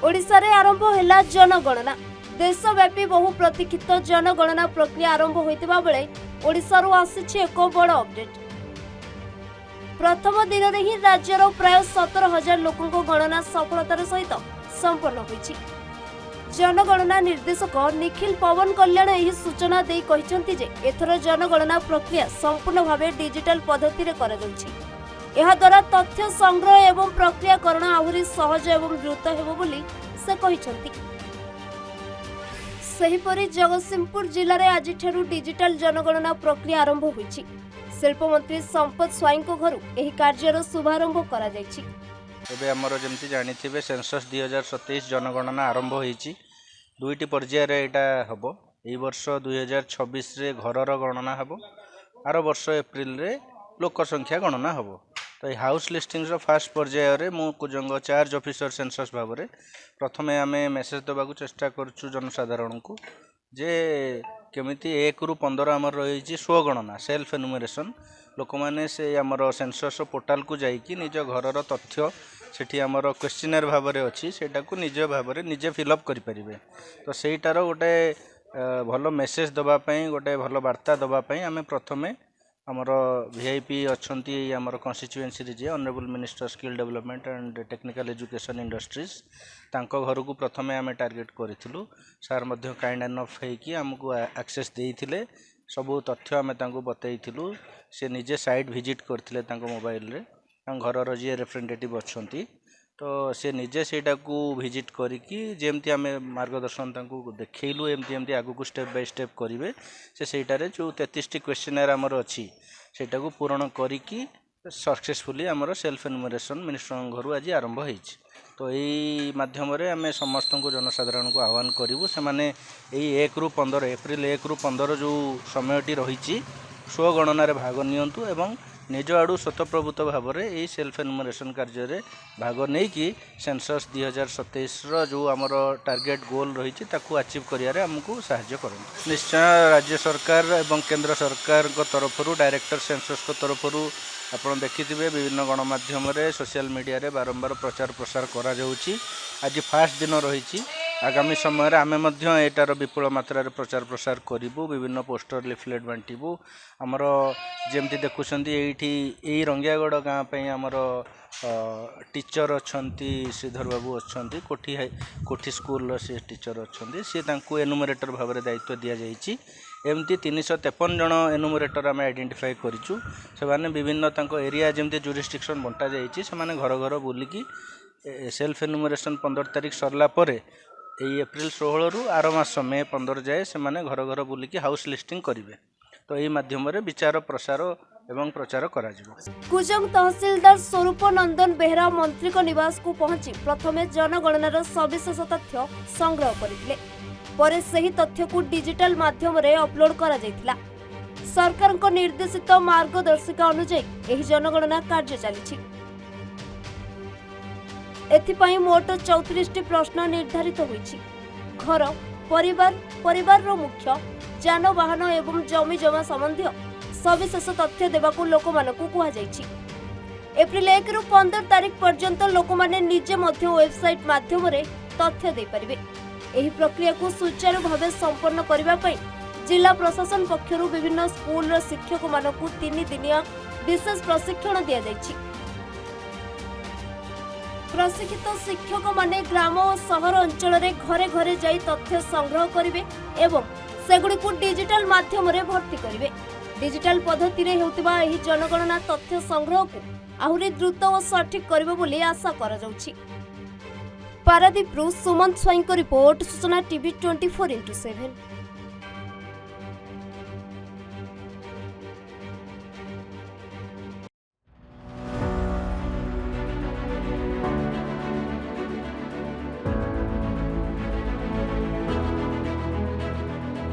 ओडिशा रे आरंभ होला जनगणना। देशव्यापी बहु प्रतीक्षित जनगणना प्रक्रिया आरंभ होइतिबा बेले ओडिशारू आसिछि एक बड़ अपडेट। प्रथम दिन रे ही राज्यर प्राय 17,000 लोकंको गणना सफलतार सहित संपन्न होइछि। जनगणना निर्देशक निखिल पवन कल्याण एही सूचना देई कहिसंति जे एथर जनगणना प्रक्रिया संपूर्ण भावे डिजिटल पद्धति रे करा जाउछि। एहा द्वारा तथ्य संग्रह एवं प्रक्रियाकरण आहुरी सहज एवं द्रुत हेबो बोली से कहिसंति। सेहीपरि जगतसिंहपुर जिले में आज डिजिटल जनगणना प्रक्रिया आरंभ होइछि। शिल्प मंत्री संपत स्वाईंको घरु एही कार्यर शुभारंभ करा जाइछि। एबे हमर जेमति जानिथिबे सेंसस 2027 जनगणना आरंभ होइछि। दुईटी पर्याय रे एटा हबो। एई वर्ष 2026 रे घरर गणना हबो, आरो वर्ष एप्रिल रे लोक संख्या गणना हबो। तो हाउस लिस्टिंग रो फर्स्ट पर्याय रे मु कुजंग चार्ज ऑफिसर सेंसस भाबरे प्रथमे आमे मेसेज देबाकू चेष्टा करछु जनसाधारण को जे केमिति 1 रु 15 हमर रहिछि स्वगणना सेल्फ एनुमरेशन। लोक माने से हमर सेंसस पोर्टल को जाई कि निज घरर तथ्य सेठी हमर क्वेश्चनर भाबरे अछि सेटा को निज भाबरे निजे फिलअप करि परिबे। तो सेटार गोटे भलो मेसेज दबा पई गोटे भलो वार्ता दबा पई आमे प्रथमे हमर वीआईपी अच्छी आमर कन्स्टिट्युएंसी जे honourable minister skill development and technical education industries तांको घर को प्रथमे आमे टार्गेट करिथिलु। सार मध्य काइंड एनफ है कि हमको एक्सेस देइथिले सबु तथ्य आमे तांको बतैथिलु। से निजे साइट विजिट करथिले तांको मोबाइल रे घरर जे रिप्रेजेंटेटिव अच्छी तो से निजे सेटा को विजिट करिकी जेमती आमे मार्गदर्शन तांको देखैलु एमती एमती आगु को स्टेप बाय स्टेप करिवे। से सेटारे जो 33 टी क्वेश्चनर हमर अछि सेटा को पूर्ण करिकी सक्सेसफुली हमर सेल्फ एनुमरेशन मिनिस्टर घरु आज आरंभ होइछि। तो एई माध्यम रे आमे समस्त को जनसाधारण को आह्वान करिवु से माने एई 1 रु 15 एप्रिल 1 रु 15 जो समयटी रहिछि स्वगणना रे भाग नियंतु एवं निज आड़ू स्वतःप्रभुत्व भाव में यही सेल्फ एनुमरेशन कार्य रे भाग नहीं कि सेंसस 2027 जो आमर टार्गेट गोल रही अचीव करियारे हमको साहाय्य करते। निश्चय राज्य सरकार एवं केंद्र सरकार तरफ डायरेक्टर सेंसस तरफ आपड़ देखिथिबे विभिन्न गणमाध्यम सोशल मीडिया रे बारंबार प्रचार प्रसार करा जाउछि। आज फास्ट दिन रही आगामी समय आमे मध्य एटार विपुल मात्रा रे प्रचार प्रसार करिवु। विभिन्न पोस्टर लिफलेट बांटिबु। आमर जेमती देखुछंती एठी एई रंगियागढ़ गाँ पे आमर टीचर अच्छी श्रीधर बाबू अच्छी कोठी स्कूल से टीचर अच्छी सी तांको एनुमरेटर भाव में दायित्व दि जाइए। एमती 353 जन एनुमरेटर आम आइडेंटिफाई करिछु। से विभिन्न एरिया जमती जुरिस्डिक्शन बंटा जाइए से घर घर बुलिकी सेल्फ एनुमरेशन 15 तारिख सरला परे एप्रिल 16 रु आर मास मे 15 जाए से घर घर बुलिकी हाउस लिस्टिंग करेंगे। तो यही माध्यम विचार प्रसार एवं प्रचार करा जिवो। कुजंग तहसीलदार स्वरूप नंदन बेहरा मंत्री को निवास को पहुंची प्रथमे जनगणनार सविशेष तथ्य संग्रह करथिले। परे सही तथ्य को डिजिटल माध्यम रे अपलोड करा जायतिला। सरकार को निर्देशित मार्गदर्शिका अनुसार एही जनगणना कार्य चलिछि। एथिपाई मोट 34 टी प्रश्न निर्धारित होइछि। घर परिवार रो मुख्य जानवाहन एवं जमी जमा संबंधी सविशेष तथ्य देवाकू लोक मानकू कुहा जाइछि। एप्रिल 1 रु 15 तारिख पर्यंत लोक माने निजे मध्य वेबसाइट माध्यम रे तथ्य दे परिबे। एही प्रक्रिया को सुचारू भावे संपन्न करिबा पई जिला प्रशासन पक्षरु विभिन्न स्कूल रो शिक्षक मानकू 3 दिनिया विशेष प्रशिक्षण दिया जाइछि। प्रशिक्षित शिक्षक माने ग्राम और शहर अंचल रे घरे घरे जाई तथ्य संग्रह करिवे एवं सेगुडी को डिजिटल माध्यम रे भर्ती करिवे। डिजिटल पद्धति रे हेउतिबा एही जनगणना तथ्य संग्रह को आहुरी द्रुत और सठिक करिवे बोली आशा करा जाउछि। पारादीप रु सुमंत स्वाईं को रिपोर्ट सूचना टीवी 24x7।